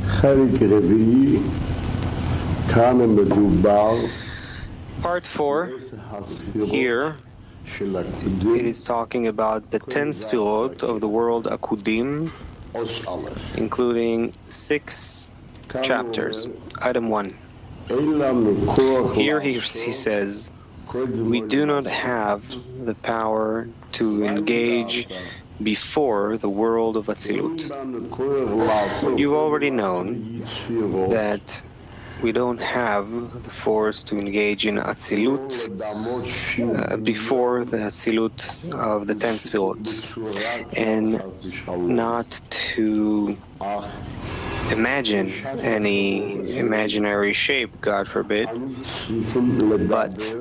חלק רביעי, כאן מדובר Part 4, here של it הקודם, is talking about the 10 Sefirot of the world Akudim, עוס א'. including 6 chapters. Item 1. אין לנו כוח Here he לעשות says, קודם we do not have the power to engage before the world of Atzilut. לנו כוח לעשות You've already known יצירות, that we don't have the force to engage in Atzilut לדמות שין, before the Atzilut of the 10 Sefirot, and not to imagine any imaginary shape, God forbid, but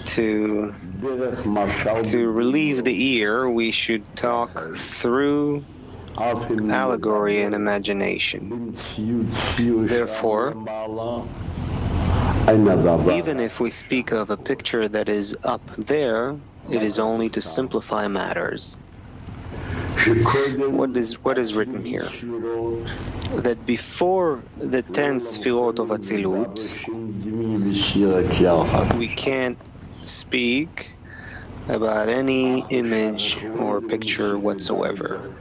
to דרך משל relieve the ear, we should talk through allegory and imagination. Therefore, even if we speak of a picture that is up there, it is only to simplify matters. What is written here? That before the 10 Sefirot of Atzilut, we can't speak about any image or picture whatsoever.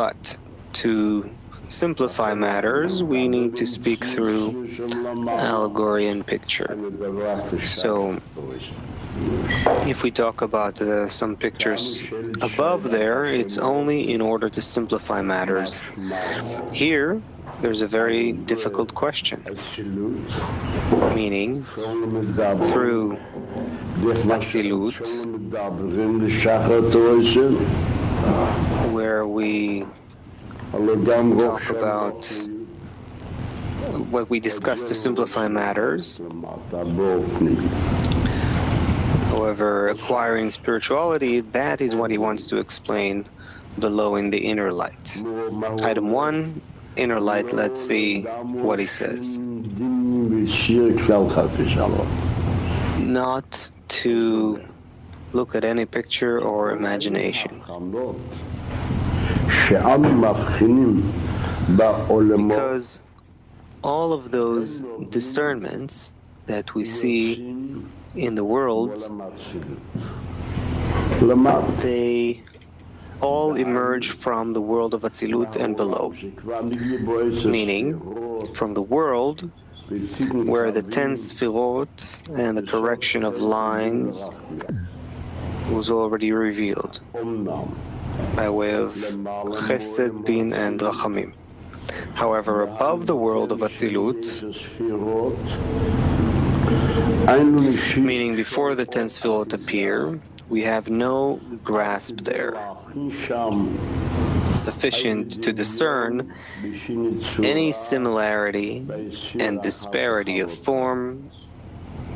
But to simplify matters, we need to speak through allegory and picture. So, if we talk about some pictures above there, it's only in order to simplify matters. Here, there's a very difficult question, meaning through Atzilut, where we talk about what we discuss to simplify matters. However, acquiring spirituality, that is what he wants to explain below in the inner light. Item 1, inner light, let's see what he says. Not to look at any picture or imagination. Because all of those discernments that we see in the world, they all emerge from the world of Atzilut and below, meaning from the world where the 10 Sefirot and the correction of lines was already revealed by way of Chesed, Din, and Rachamim. However, above the world of Atzilut, meaning before the 10 Sefirot appear, we have no grasp there sufficient to discern any similarity and disparity of form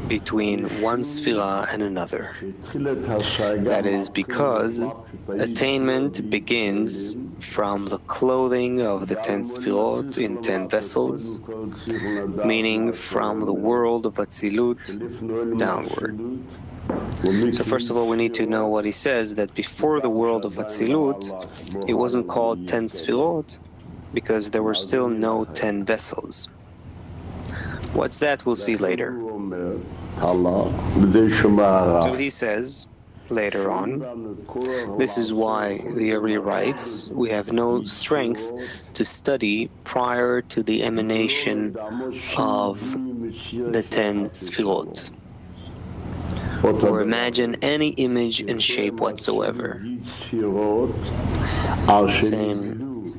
between one Sefirah and another. That is because attainment begins from the clothing of the 10 Sefirot in 10 vessels, meaning from the world of Atzilut downward. So first of all, we need to know what he says, that before the world of Atzilut, it wasn't called 10 Sefirot because there were still no 10 vessels. What's that? We'll see later. So he says, later on, this is why the Ari writes, we have no strength to study prior to the emanation of the 10 Sefirot, or imagine any image and shape whatsoever.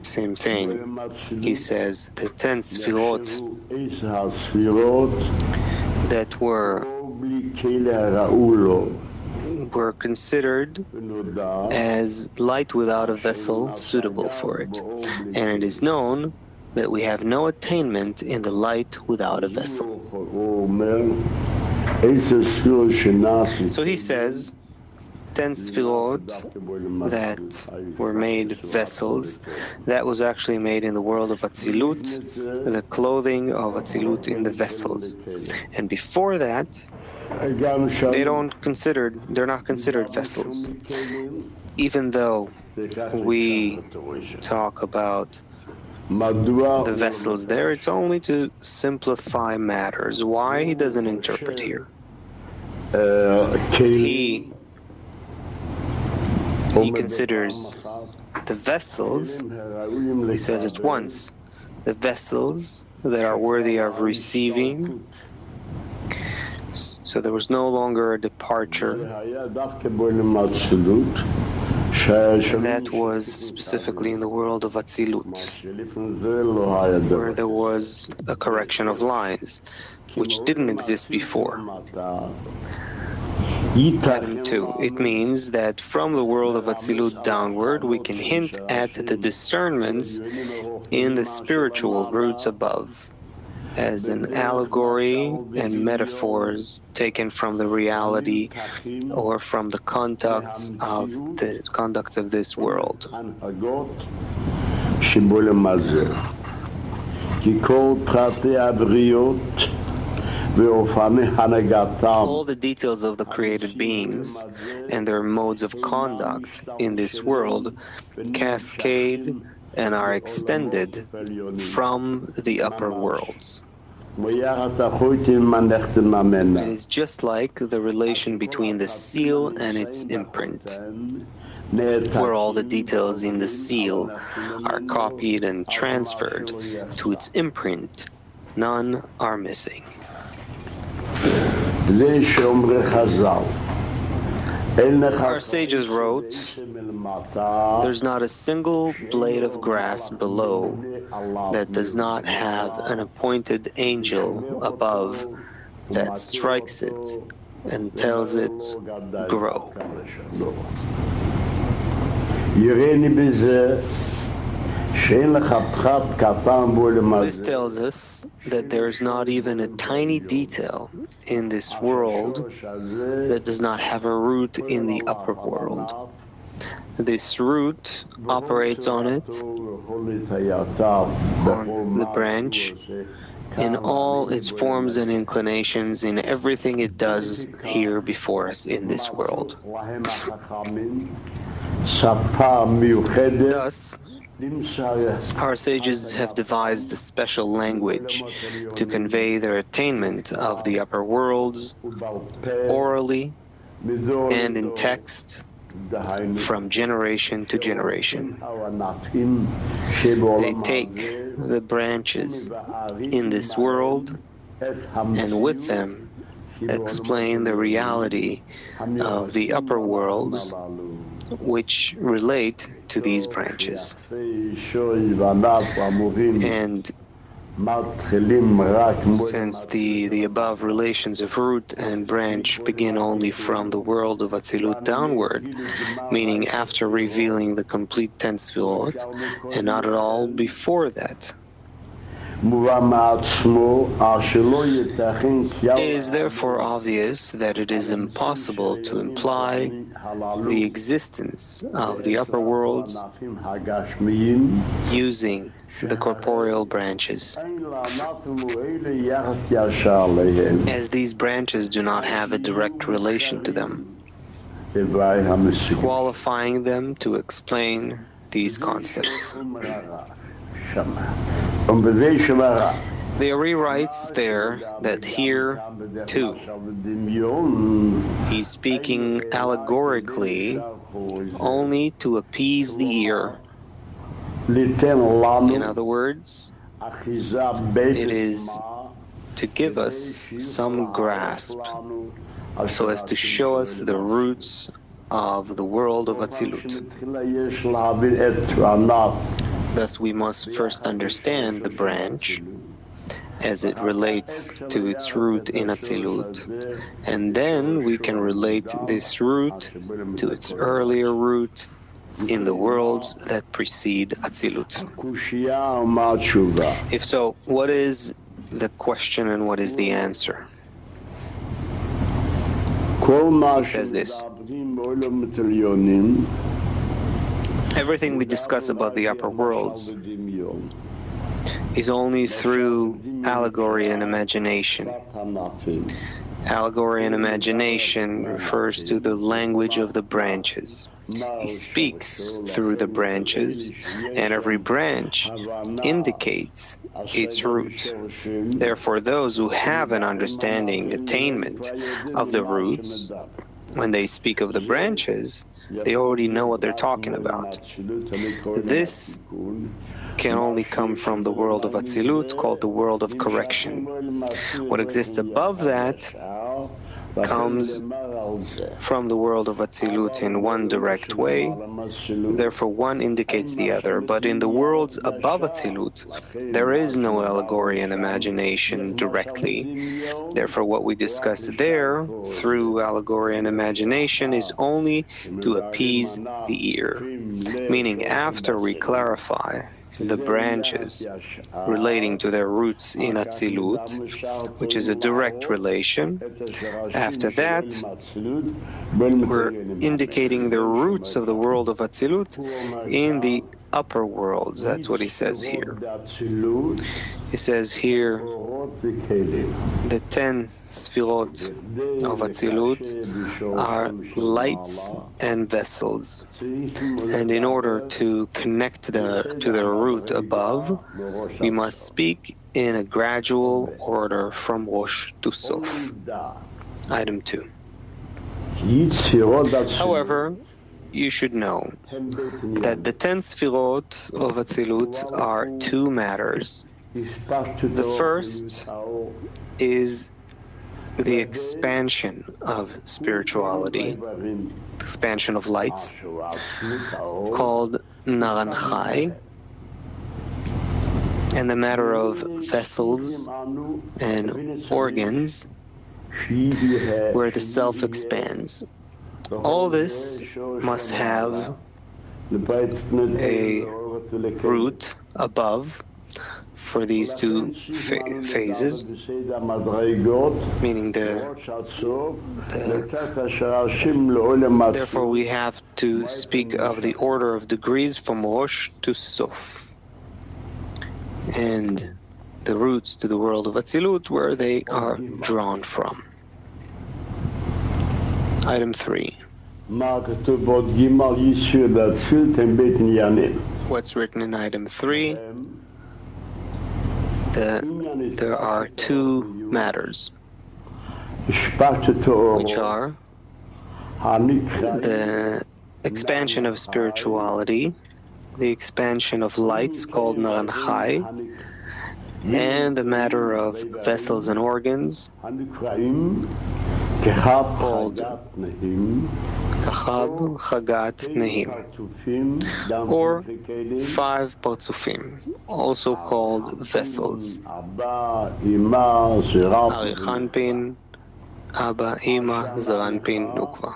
Same thing. He says the 10 Sefirot that were considered as light without a vessel suitable for it. And it is known that we have no attainment in the light without a vessel. So he says, 10 Sefirot that were made vessels, that was actually made in the world of Atzilut, the clothing of Atzilut in the vessels. And before that, they're not considered vessels. Even though we talk about the vessels there, it's only to simplify matters. Why he doesn't interpret here? He considers the vessels, he says it once, the vessels that are worthy of receiving. So there was no longer a departure. And that was specifically in the world of Atzilut, where there was a correction of lines, which didn't exist before. Item 2. It means that from the world of Atzilut downward, we can hint at the discernments in the spiritual roots above, as an allegory and metaphors taken from the reality or from the conducts of this world. All the details of the created beings and their modes of conduct in this world cascade and are extended from the upper worlds. It is just like the relation between the seal and its imprint, where all the details in the seal are copied and transferred to its imprint. None are missing. Our sages wrote, there's not a single blade of grass below that does not have an appointed angel above that strikes it and tells it, grow. This tells us that there is not even a tiny detail in this world that does not have a root in the upper world. This root operates on it, on the branch, in all its forms and inclinations, in everything it does here before us in this world. Thus, our sages have devised a special language to convey their attainment of the upper worlds orally and in text from generation to generation. They take the branches in this world and with them explain the reality of the upper worlds which relate to these branches. And since the above relations of root and branch begin only from the world of Atzilut downward, meaning after revealing the complete 10 Sefirot, and not at all before that, it is therefore obvious that it is impossible to imply the existence of the upper worlds using the corporeal branches, as these branches do not have a direct relation to them, qualifying them to explain these concepts. The Ari writes there that here, too, he's speaking allegorically only to appease the ear. In other words, it is to give us some grasp, so as to show us the roots of the world of Atzilut. Thus, we must first understand the branch as it relates to its root in Atzilut, and then we can relate this root to its earlier root in the worlds that precede Atzilut. If so, what is the question and what is the answer? He says this: everything we discuss about the upper worlds is only through allegory and imagination. Allegory and imagination refers to the language of the branches. He speaks through the branches, and every branch indicates its root. Therefore, those who have an understanding, attainment of the roots, when they speak of the branches, they already know what they're talking about. This can only come from the world of Atzilut, called the world of correction. What exists above that comes from the world of Atzilut in one direct way, therefore one indicates the other. But in the worlds above Atzilut, there is no allegory and imagination directly. Therefore, what we discuss there through allegory and imagination is only to appease the ear, meaning after we clarify the branches relating to their roots in Atzilut, which is a direct relation. After that, we're indicating the roots of the world of Atzilut in the upper worlds. That's what he says here. He says here, the 10 Sefirot of Atzilut are lights and vessels. And in order to connect to the root above, we must speak in a gradual order from Rosh to Sof. Item 2. However, you should know that the 10 Sefirot of Atzilut are two matters. The first is the expansion of spirituality, expansion of lights, called Naranchai, and the matter of vessels and organs, where the self expands. All this must have a root above for these two phases, meaning therefore we have to speak of the order of degrees from Rosh to Sof, and the roots to the world of Atzilut, where they are drawn from. Item 3. What's written in item 3? There are two matters, which are the expansion of spirituality, the expansion of lights called Naranchai, and the matter of vessels and organs called Kachab, Chagat, Nehim, or 5 Parzufim, also called vessels. Arichanpin, Abba, Ima, Zaranpin, Nukva,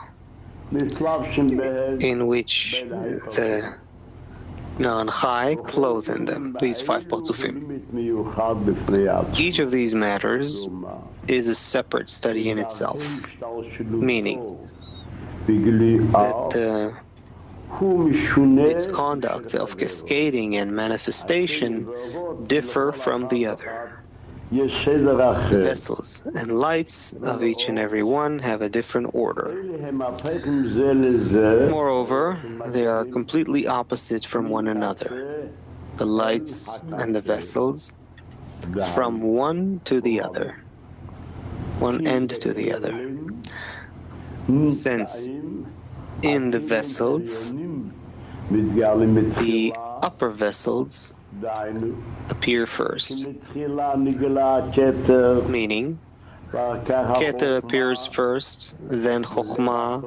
in which the Naranchai clothe in them, these 5 Parzufim. Each of these matters is a separate study in itself, meaning that its conduct of cascading and manifestation differ from the other. The vessels and lights of each and every one have a different order. Moreover, they are completely opposite from one another, the lights and the vessels, from one to the other, one end to the other. Since in the vessels, the upper vessels appear first, meaning Keter appears first, then Chokhmah,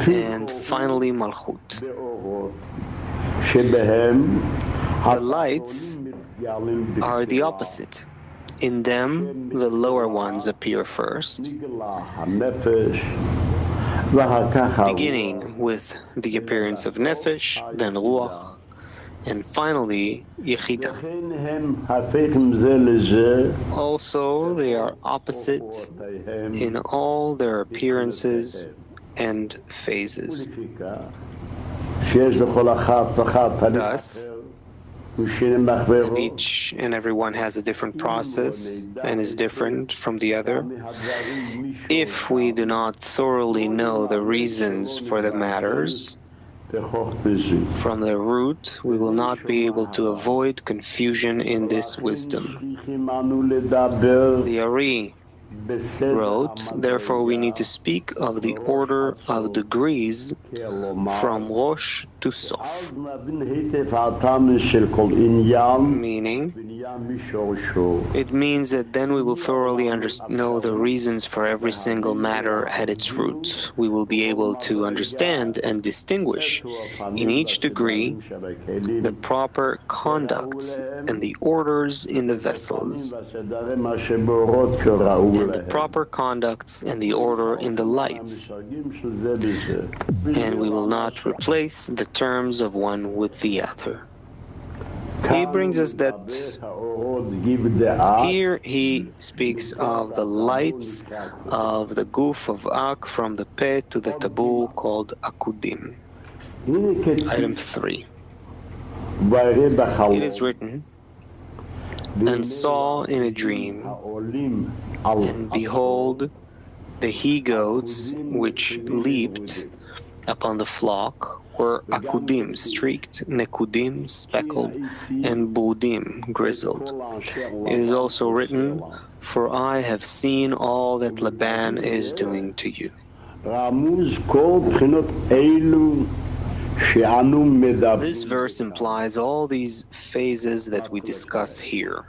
and finally Malchut. The lights are the opposite. In them, the lower ones appear first, beginning with the appearance of Nefesh, then Ruach, and finally Yechida. Also, they are opposite in all their appearances and phases. Thus, and each and every one has a different process and is different from the other. If we do not thoroughly know the reasons for the matters from the root, we will not be able to avoid confusion in this wisdom. The Ari wrote, therefore we need to speak of the order of degrees from Rosh to Sof, meaning it means that then we will thoroughly know the reasons for every single matter at its root. We will be able to understand and distinguish in each degree the proper conducts and the orders in the vessels, and the proper conducts and the order in the lights. And we will not replace the terms of one with the other. He brings us that here he speaks of the lights of the goof of Ak from the Peh to the Tabur called Akudim. Item 3. It is written, and saw in a dream, and behold, the he-goats which leaped upon the flock were akudim, streaked, nekudim, speckled, and budim, grizzled. It is also written, for I have seen all that Laban is doing to you. This verse implies all these phases that we discuss here.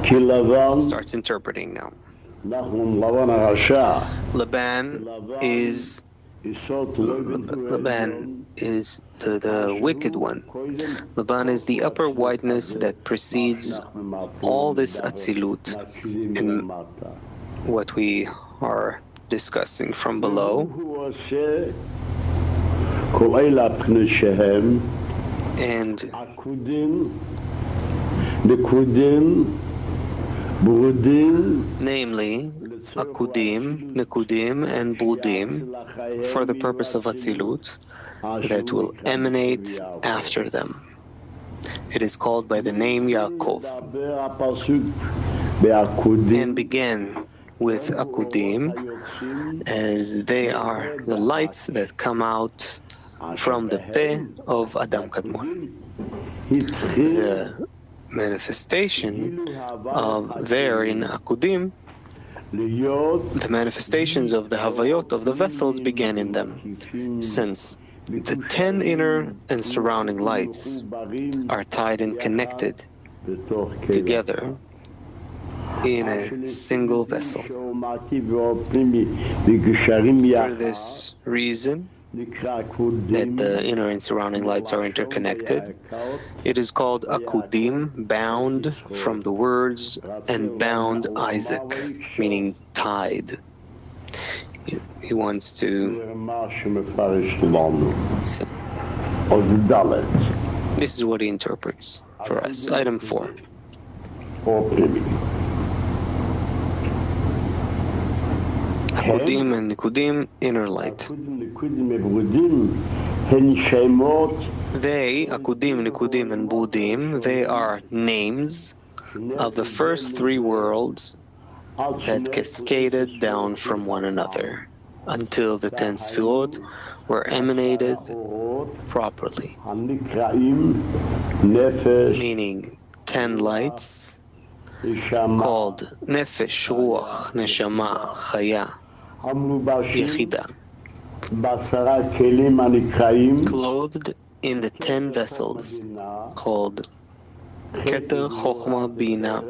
Starts interpreting now. Laban is the wicked one. Laban is the upper whiteness that precedes all this Atzilut in what we are discussing from below. And namely, Akudim, Nekudim, and Budim, for the purpose of Atzilut, that will emanate after them. It is called by the name Yaakov, and began with Akudim, as they are the lights that come out from the Peh of Adam Kadmon. The manifestation of there in Akudim, the manifestations of the Havayot of the vessels began in them, since the 10 inner and surrounding lights are tied and connected together in a single vessel. For this reason, that the inner and surrounding lights are interconnected, it is called Akudim, bound from the words, and bound Isaac, meaning tied. He wants to... So, this is what he interprets for us. Item 4. Akudim and Nikudim, inner light. They, Akudim, Nikudim, and Budim, they are names of the first 3 worlds that cascaded down from one another until the 10 Sefirot were emanated properly, meaning 10 lights called Nefesh, Ruach, Neshama, Chaya, Yechida, clothed in the 10 vessels called Keter, Chochma, Bina,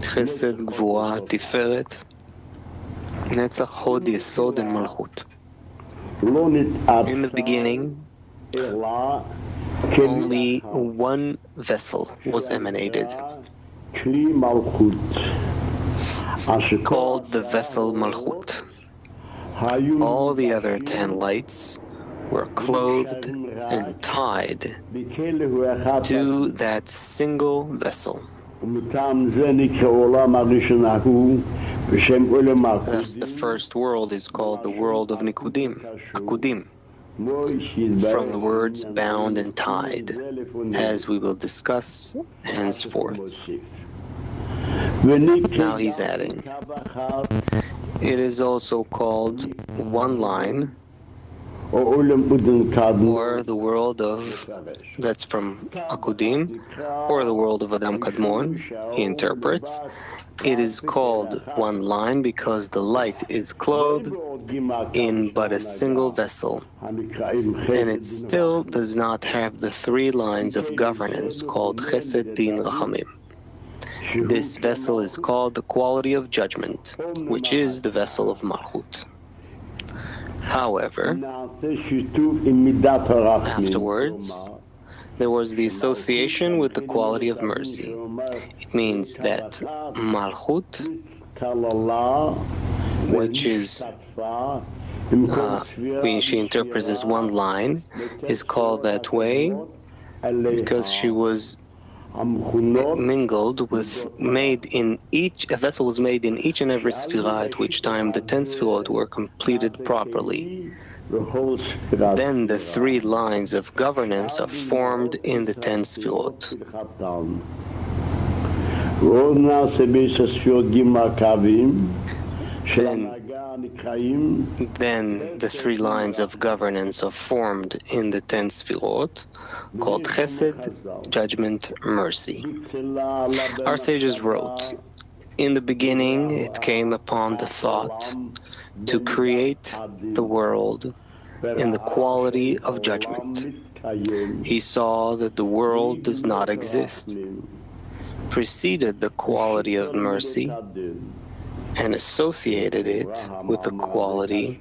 Chesed, Gvura, Tiferet, Netzach, Hod, Yesod, and Malchut. In the beginning, only one vessel was emanated, called the vessel Malchut. All the other 10 lights were clothed and tied to that single vessel. Thus, the first world is called the world of Nikudim, Akudim. from the words bound and tied, as we will discuss henceforth. Now he's adding, it is also called one line, or the world of, that's from Akudim, or the world of Adam Kadmon. He interprets, it is called one line because the light is clothed in but a single vessel, and it still does not have the three lines of governance called Chesed, Din, Rachamim. This vessel is called the quality of judgment, which is the vessel of Malchut. However, afterwards, there was the association with the quality of mercy. It means that Malchut, which is, she interprets as one line, is called that way because she was mingled with, made in each, a vessel was made in each and every Sefirah, at which time the 10 Sefirot were completed properly. Then the three lines of governance are formed in the 10 Sefirot. Then the three lines of governance are formed in the 10 Sefirot, called Chesed, judgment, mercy. Our sages wrote, in the beginning it came upon the thought to create the world in the quality of judgment. He saw that the world does not exist, preceded the quality of mercy, and associated it with the quality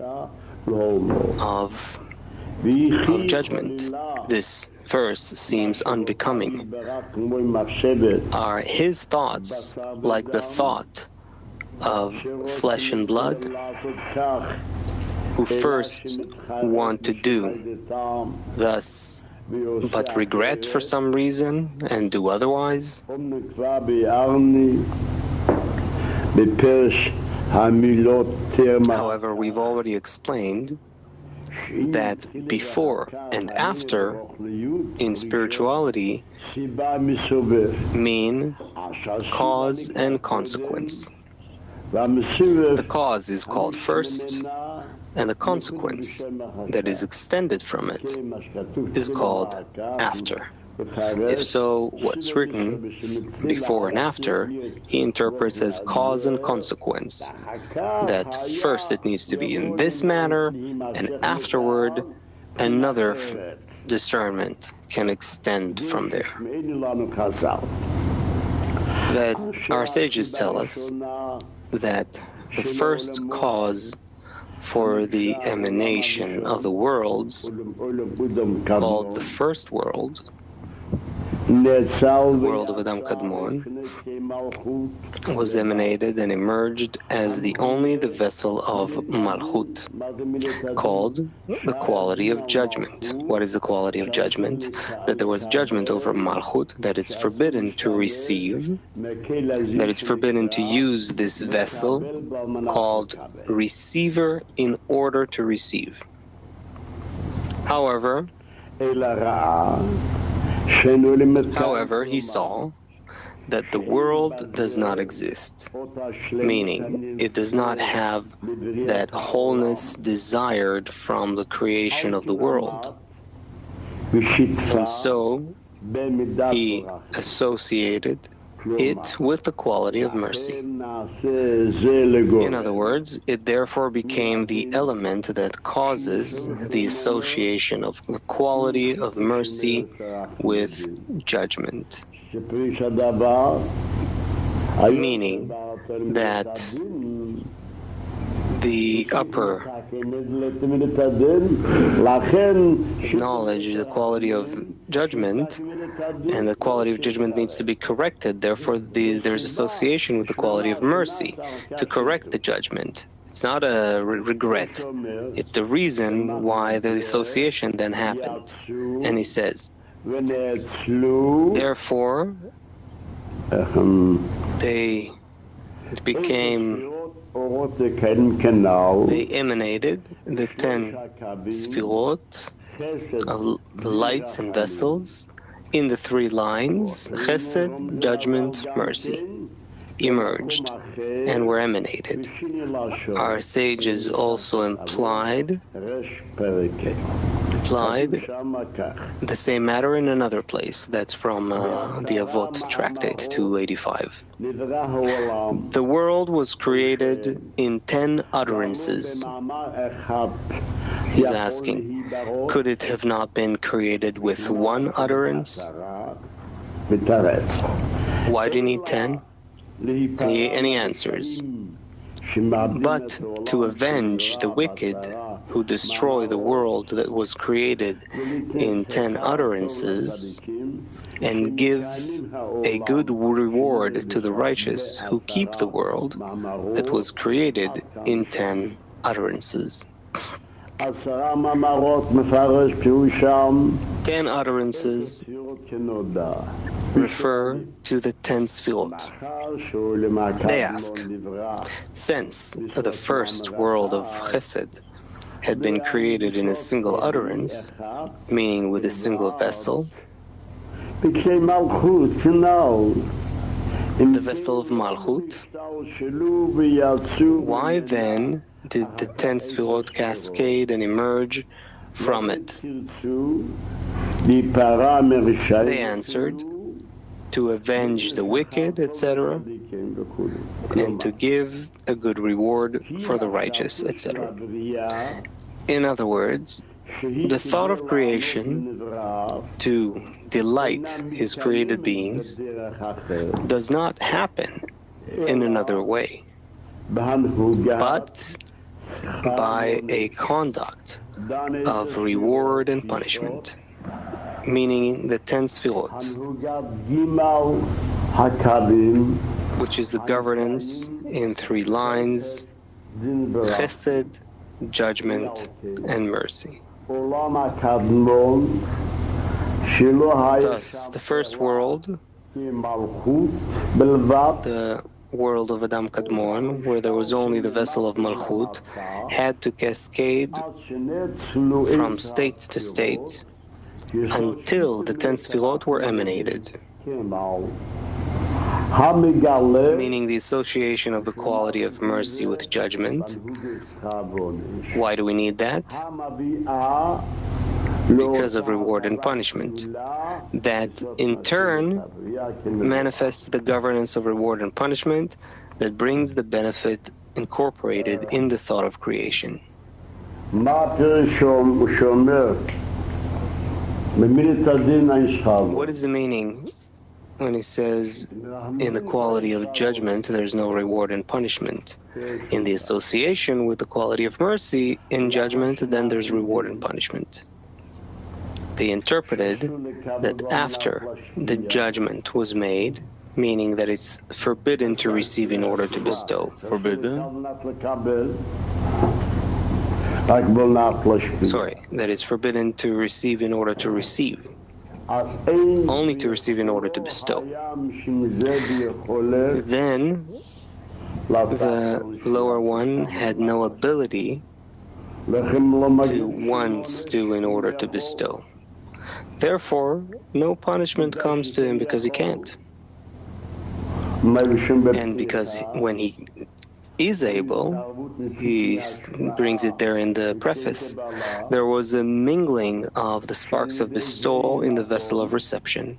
of judgment. This verse seems unbecoming. Are his thoughts like the thought of flesh and blood, who first want to do, thus, but regret for some reason and do otherwise? However, we've already explained that before and after in spirituality mean cause and consequence. The cause is called first, and the consequence that is extended from it is called after. If so, what's written before and after, he interprets as cause and consequence, that first it needs to be in this manner, and afterward another discernment can extend from there. That our sages tell us that the first cause for the emanation of the worlds, called the first world, the world of Adam Kadmon, was emanated and emerged as the vessel of Malchut, called the quality of judgment. What is the quality of judgment? That there was judgment over Malchut, that it's forbidden to receive, that it's forbidden to use this vessel called receiver in order to receive. However, he saw that the world does not exist, meaning it does not have that wholeness desired from the creation of the world. And so he associated it with the quality of mercy. In other words, it therefore became the element that causes the association of the quality of mercy with judgment. Meaning that the upper knowledge, the quality of judgment, and the quality of judgment needs to be corrected. Therefore, there's association with the quality of mercy to correct the judgment. It's not a regret. It's the reason why the association then happened. And he says, therefore, they became They emanated the 10 Sefirot of lights and vessels in the 3 lines, Chesed, Judgment, Mercy, emerged and were emanated. Our sages also implied the same matter in another place. That's from the Avot tractate 285. The world was created in 10 utterances. He's asking, could it have not been created with 1 utterance? Why do you need 10? Any answers? But to avenge the wicked who destroy the world that was created in 10 utterances, and give a good reward to the righteous who keep the world that was created in 10 utterances. 10 utterances refer to the 10 Sefirot. They ask, since the first world of Chesed had been created in a single utterance, meaning with a single vessel, the vessel of Malchut, why then did the 10 Sefirot cascade and emerge from it? They answered, to avenge the wicked, etc., and to give a good reward for the righteous, etc. In other words, the thought of creation, to delight his created beings, does not happen in another way, but by a conduct of reward and punishment, meaning the 10 Sefirot, which is the governance in 3 lines, Chesed, Judgment, and Mercy. Thus, the first world, the world of Adam Kadmon, where there was only the vessel of Malchut, had to cascade from state to state until the 10 Sefirot were emanated, meaning the association of the quality of mercy with judgment. Why do we need that? Because of reward and punishment. That in turn manifests the governance of reward and punishment that brings the benefit incorporated in the thought of creation. What is the meaning when he says in the quality of judgment there's no reward and punishment? In the association with the quality of mercy in judgment, then there's reward and punishment. They interpreted that after the judgment was made, meaning that it's forbidden to receive in order to bestow. Forbidden? Sorry, that it's forbidden to receive in order to receive. Only to receive in order to bestow. Then the lower one had no ability to once do in order to bestow. Therefore, no punishment comes to him because he can't. And because when he is able, he brings it there in the preface, there was a mingling of the sparks of bestowal in the vessel of reception,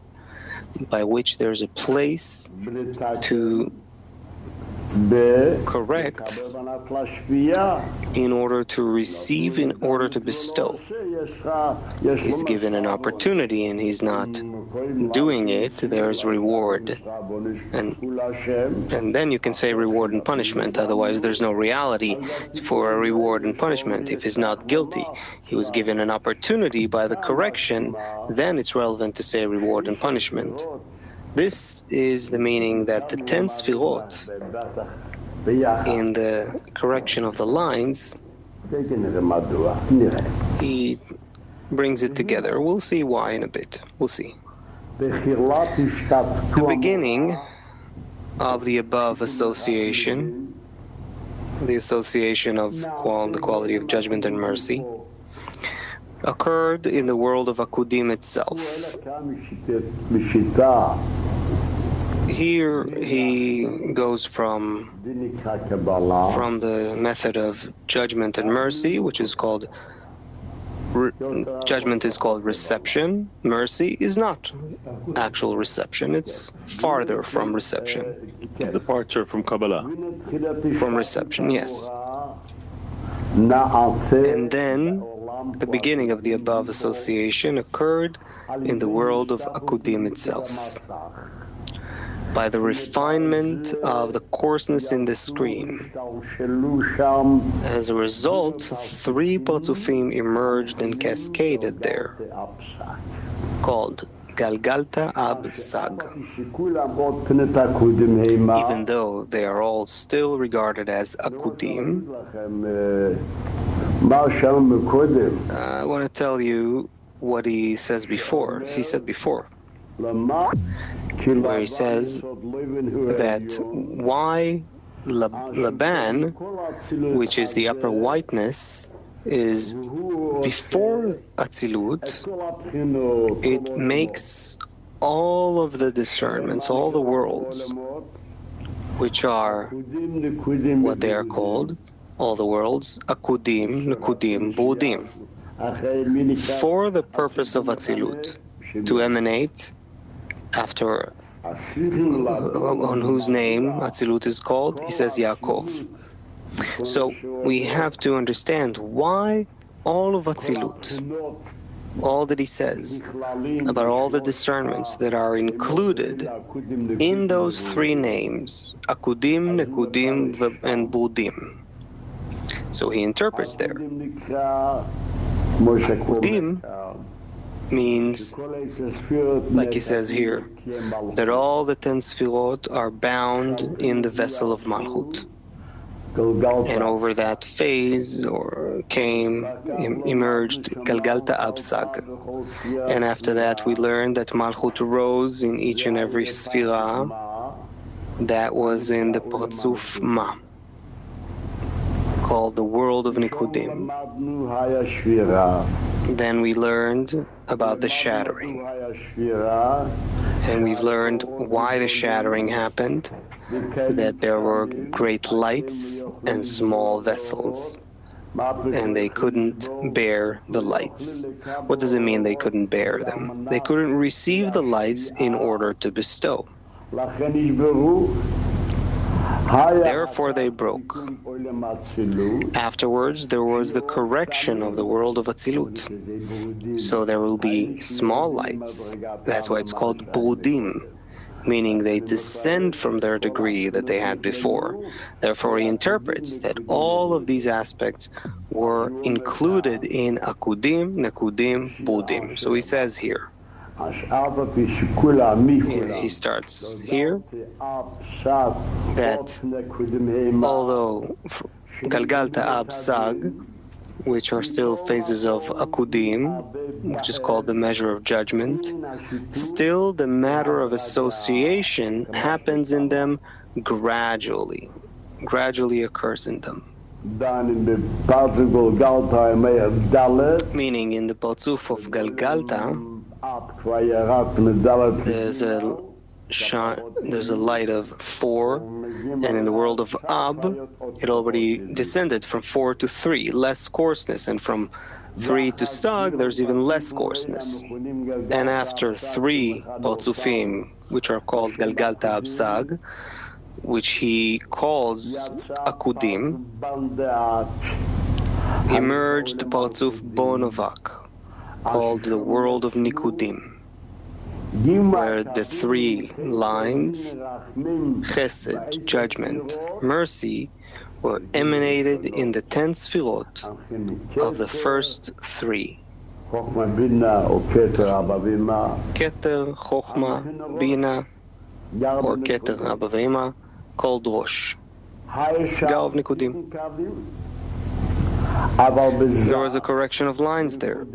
by which there's a place to correct in order to receive, in order to bestow. He's given an opportunity and he's not doing it, there's reward. And then you can say reward and punishment, otherwise there's no reality for a reward and punishment. If he's not guilty, he was given an opportunity by the correction, then it's relevant to say reward and punishment. This is the meaning that the 10 Sefirot, in the correction of the lines, he brings it together. We'll see why in a bit. We'll see. The beginning of the above association the association of the quality of judgment and mercy, occurred in the world of Akudim itself. Here he goes from the method of judgment and mercy, which is called judgment is called reception. Mercy is not actual reception. It's farther from reception. Departure from Kabbalah. From reception, yes. And then the beginning of the above association occurred in the world of Akudim itself. By the refinement of the coarseness in the screen. As a result, 3 Parzufim emerged and cascaded there, called Galgalta Ab Sag, even though they are all still regarded as Akudim. I want to tell you what he says before. He said before, where he says that why Laban, which is the upper whiteness, is before Atzilut, it makes all of the discernments, all the worlds, which are what they are called, all the worlds, Akudim, Nekudim, Budim, for the purpose of Atzilut, to emanate after on whose name Atzilut is called, he says Yaakov. So we have to understand why all of Atzilut, all that he says about all the discernments that are included in those 3 names, Akudim, Nekudim, and Budim. So he interprets there. Akudim means, like he says here, that all the 10 Sefirot are bound in the vessel of Malchut. And over that phase, or emerged Galgalta Ab Sag. And after that, we learned that Malchut rose in each and every Sefirah that was in the Parzuf Ma, called the world of Nikudim. Then we learned about the shattering. And we've learned why the shattering happened, that there were great lights and small vessels, and they couldn't bear the lights. What does it mean they couldn't bear them? They couldn't receive the lights in order to bestow. Therefore they broke. Afterwards, there was the correction of the world of Atzilut. So there will be small lights. That's why it's called Budim, meaning they descend from their degree that they had before. Therefore, he interprets that all of these aspects were included in Akudim, Nekudim, Budim. So he says here, he starts here, that although Galgalta Ab Sag, which are still phases of Akudim, which is called the measure of judgment, still the matter of association happens in them gradually occurs in them. Meaning in the Parzuf of Galgalta, there's a light of 4, and in the world of Ab, it already descended from 4 to 3, less coarseness, and from 3 to Sag, there's even less coarseness. And after 3 Parzufim, which are called Galgalta Ab Sag, which he calls Akudim, emerged the Parzuf Bonovak, called the world of Nikudim, where the 3 lines, Chesed, judgment, mercy, were emanated in the 10 Sefirot of the first 3. Keter, Chochma, Bina, or Keter Abavema, called Rosh, Gav Nikudim. There was a correction of lines there.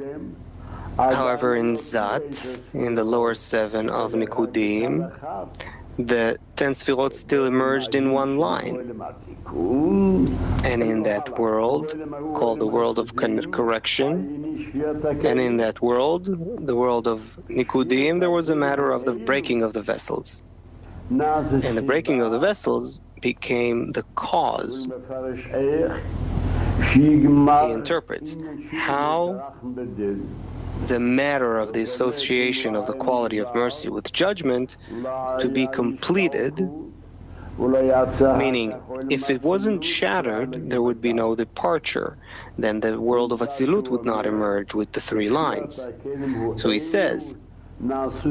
However, in Zat, in the lower 7 of Nikudim, the 10 Sefirot still emerged in one line. And in that world, called the world of correction, and in that world, the world of Nikudim, there was a matter of the breaking of the vessels. And the breaking of the vessels became the cause. He interprets how the matter of the association of the quality of mercy with judgment to be completed, meaning if it wasn't shattered, there would be no departure. Then the world of Atzilut would not emerge with the three lines. So he says,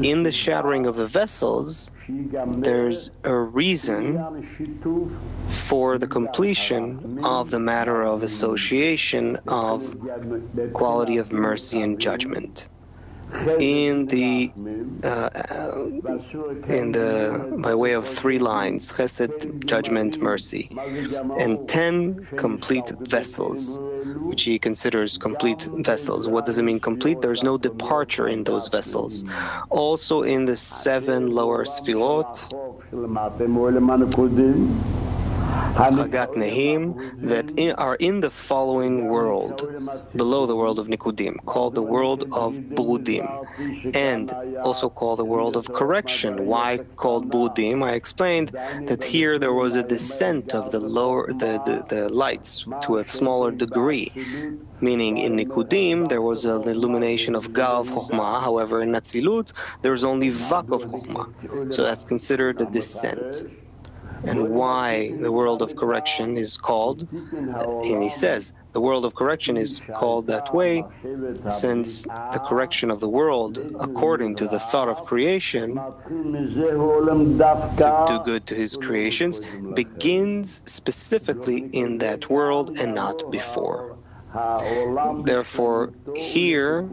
in the shattering of the vessels, there's a reason for the completion of the matter of association of quality of mercy and judgment. By way of three lines, chesed, judgment, mercy, and 10 complete vessels, which he considers complete vessels. What does it mean complete? There's no departure in those vessels. Also in the 7 lower Sefirot, Hagat Nehim, that are in the following world, below the world of Nikudim, called the world of Burudim, and also called the world of correction. Why called Burudim? I explained that here there was a descent of the lights to a smaller degree. Meaning in Nikudim there was an illumination of Ga of Chokhmah, however in Atzilut there was only Vak of Chokhmah. So that's considered a descent. And why the world of correction is called, and he says, the world of correction is called that way since the correction of the world, according to the thought of creation, to do good to his creations, begins specifically in that world and not before. Therefore, here,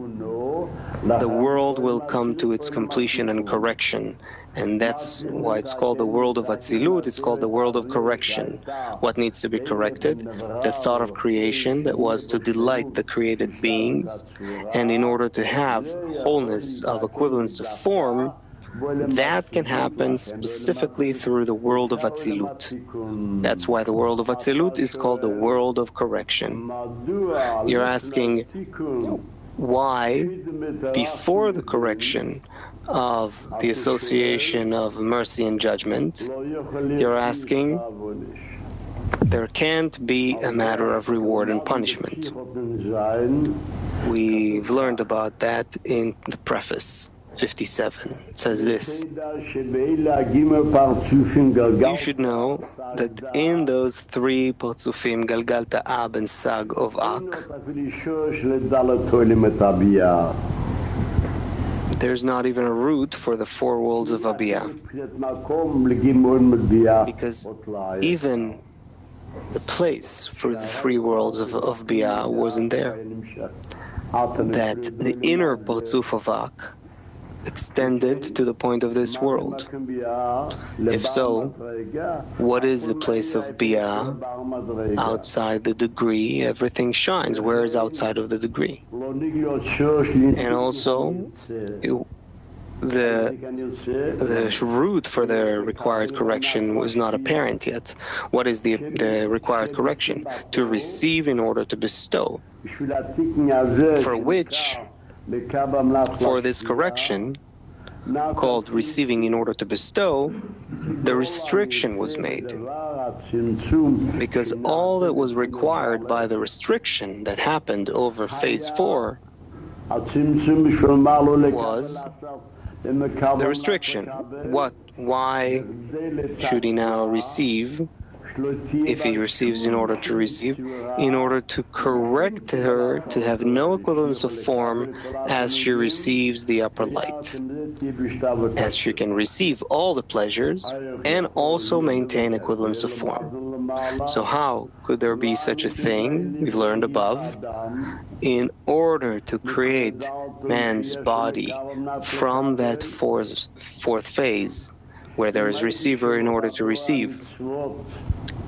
the world will come to its completion and correction. And that's why it's called the world of Atzilut. It's called the world of correction. What needs to be corrected? The thought of creation that was to delight the created beings. And in order to have wholeness of equivalence of form, that can happen specifically through the world of Atzilut. That's why the world of Atzilut is called the world of correction. You're asking why, before the correction of the association of mercy and judgment, you're asking, there can't be a matter of reward and punishment. We've learned about that in the preface. 57. It says this: you should know that in those 3 Partsufim, Galgalta, Ab, and Sag of Ak, there's not even a root for the 4 worlds of Abiyah. Because even the place for the 3 worlds of Biyah wasn't there. That the inner Partsuf of Ak extended to the point of this world. If so, what is the place of Biyah? Outside the degree, everything shines. Where is outside of the degree? And also, the root for the required correction was not apparent yet. What is the required correction? To receive in order to bestow. For which, for this correction, called receiving in order to bestow, the restriction was made. Because all that was required by the restriction that happened over phase 4 was the restriction. Why should he now receive? If he receives in order to receive, in order to correct her to have no equivalence of form as she receives the upper light, as she can receive all the pleasures and also maintain equivalence of form. So how could there be such a thing? We've learned above. In order to create man's body from that 4th phase, where there is receiver in order to receive,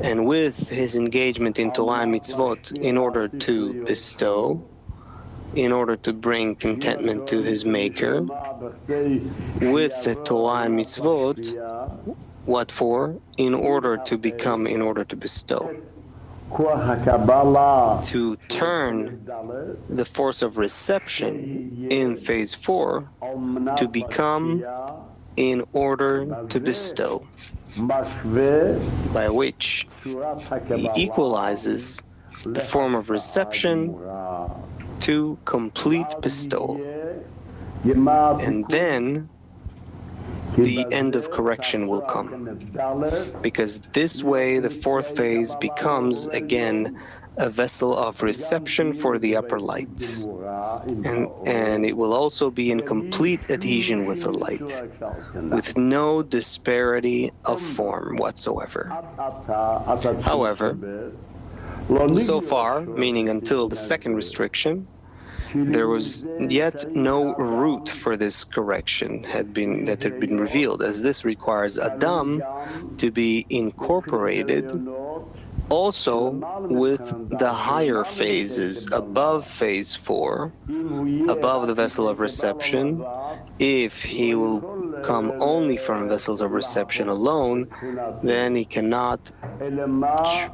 and with his engagement in Torah and Mitzvot in order to bestow, in order to bring contentment to his Maker. With the Torah and Mitzvot, what for? In order to become, in order to bestow. To turn the force of reception in phase 4 to become in order to bestow, by which he equalizes the form of reception to complete bestowal. And then the end of correction will come. Because this way the fourth phase becomes again a vessel of reception for the upper light. And it will also be in complete adhesion with the light, with no disparity of form whatsoever. However, so far, meaning until the second restriction, there was yet no root for this correction that had been revealed, as this requires Adam to be incorporated also with the higher phases above phase 4, above the vessel of reception. If he will come only from vessels of reception alone, then he cannot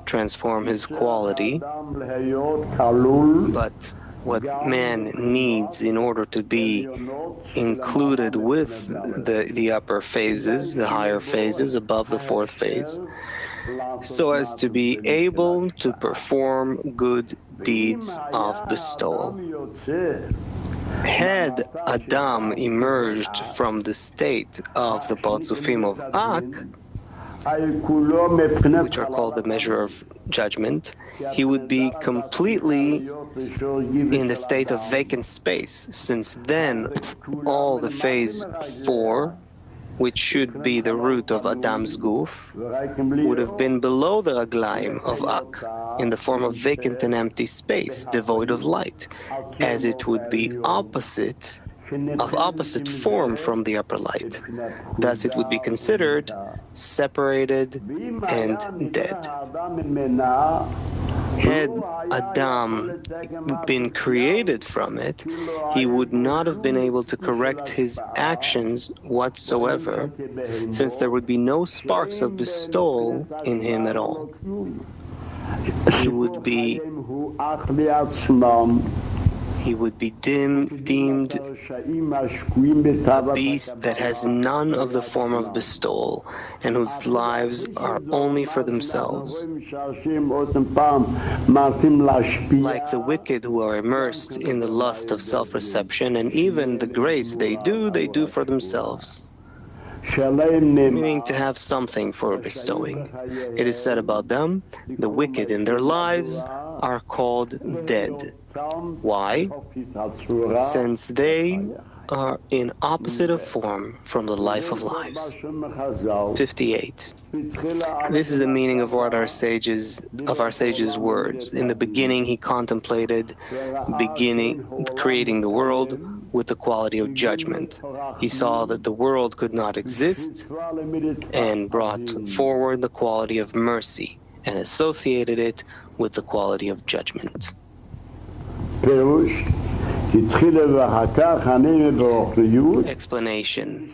transform his quality. But what man needs in order to be included with the upper phases, the higher phases above the fourth phase, so as to be able to perform good deeds of bestowal. Had Adam emerged from the state of the Partzufim of Ak, which are called the measure of judgment, he would be completely in the state of vacant space, since then all the phase 4, which should be the root of Adam's guf, would have been below the raglaim of Ak, in the form of vacant and empty space, devoid of light, as it would be opposite form from the upper light. Thus it would be considered separated and dead. Had Adam been created from it, he would not have been able to correct his actions whatsoever, since there would be no sparks of bestowal in him at all. He would be deemed a beast that has none of the form of bestowal, and whose lives are only for themselves. Like the wicked who are immersed in the lust of self-reception, and even the grace they do for themselves, meaning to have something for bestowing. It is said about them, the wicked in their lives are called dead. Why? Since they are in opposite of form from the life of lives. 58. This is the meaning of what our sage's words. In the beginning he contemplated creating the world with the quality of judgment. He saw that the world could not exist and brought forward the quality of mercy and associated it with the quality of judgment. Explanation.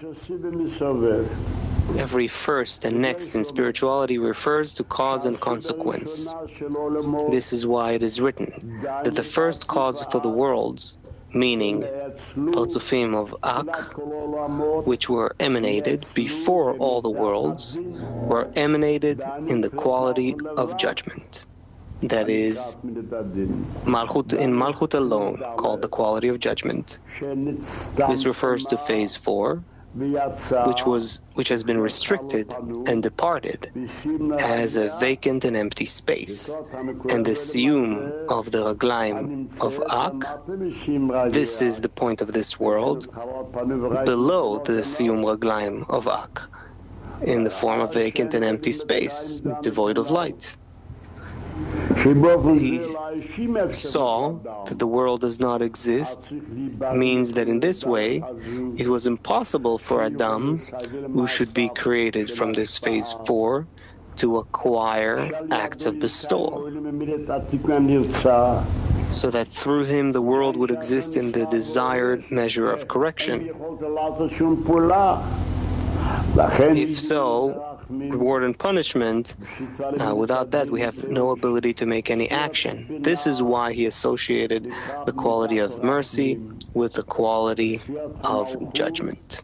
Every first and next in spirituality refers to cause and consequence. This is why it is written that the first cause for the worlds, meaning Partzufim of Ak, which were emanated before all the worlds, were emanated in the quality of judgment. That is, Malchut, in Malchut alone, called the quality of judgment. This refers to phase 4, which has been restricted and departed as a vacant and empty space, and the siyum of the raglaim of Ak. This is the point of this world, below the siyum raglaim of Ak, in the form of vacant and empty space, devoid of light. He saw that the world does not exist, means that in this way it was impossible for Adam, who should be created from this phase 4, to acquire acts of bestowal. so that through him the world would exist in the desired measure of correction. If so, reward and punishment, without that we have no ability to make any action. This is why he associated the quality of mercy with the quality of judgment.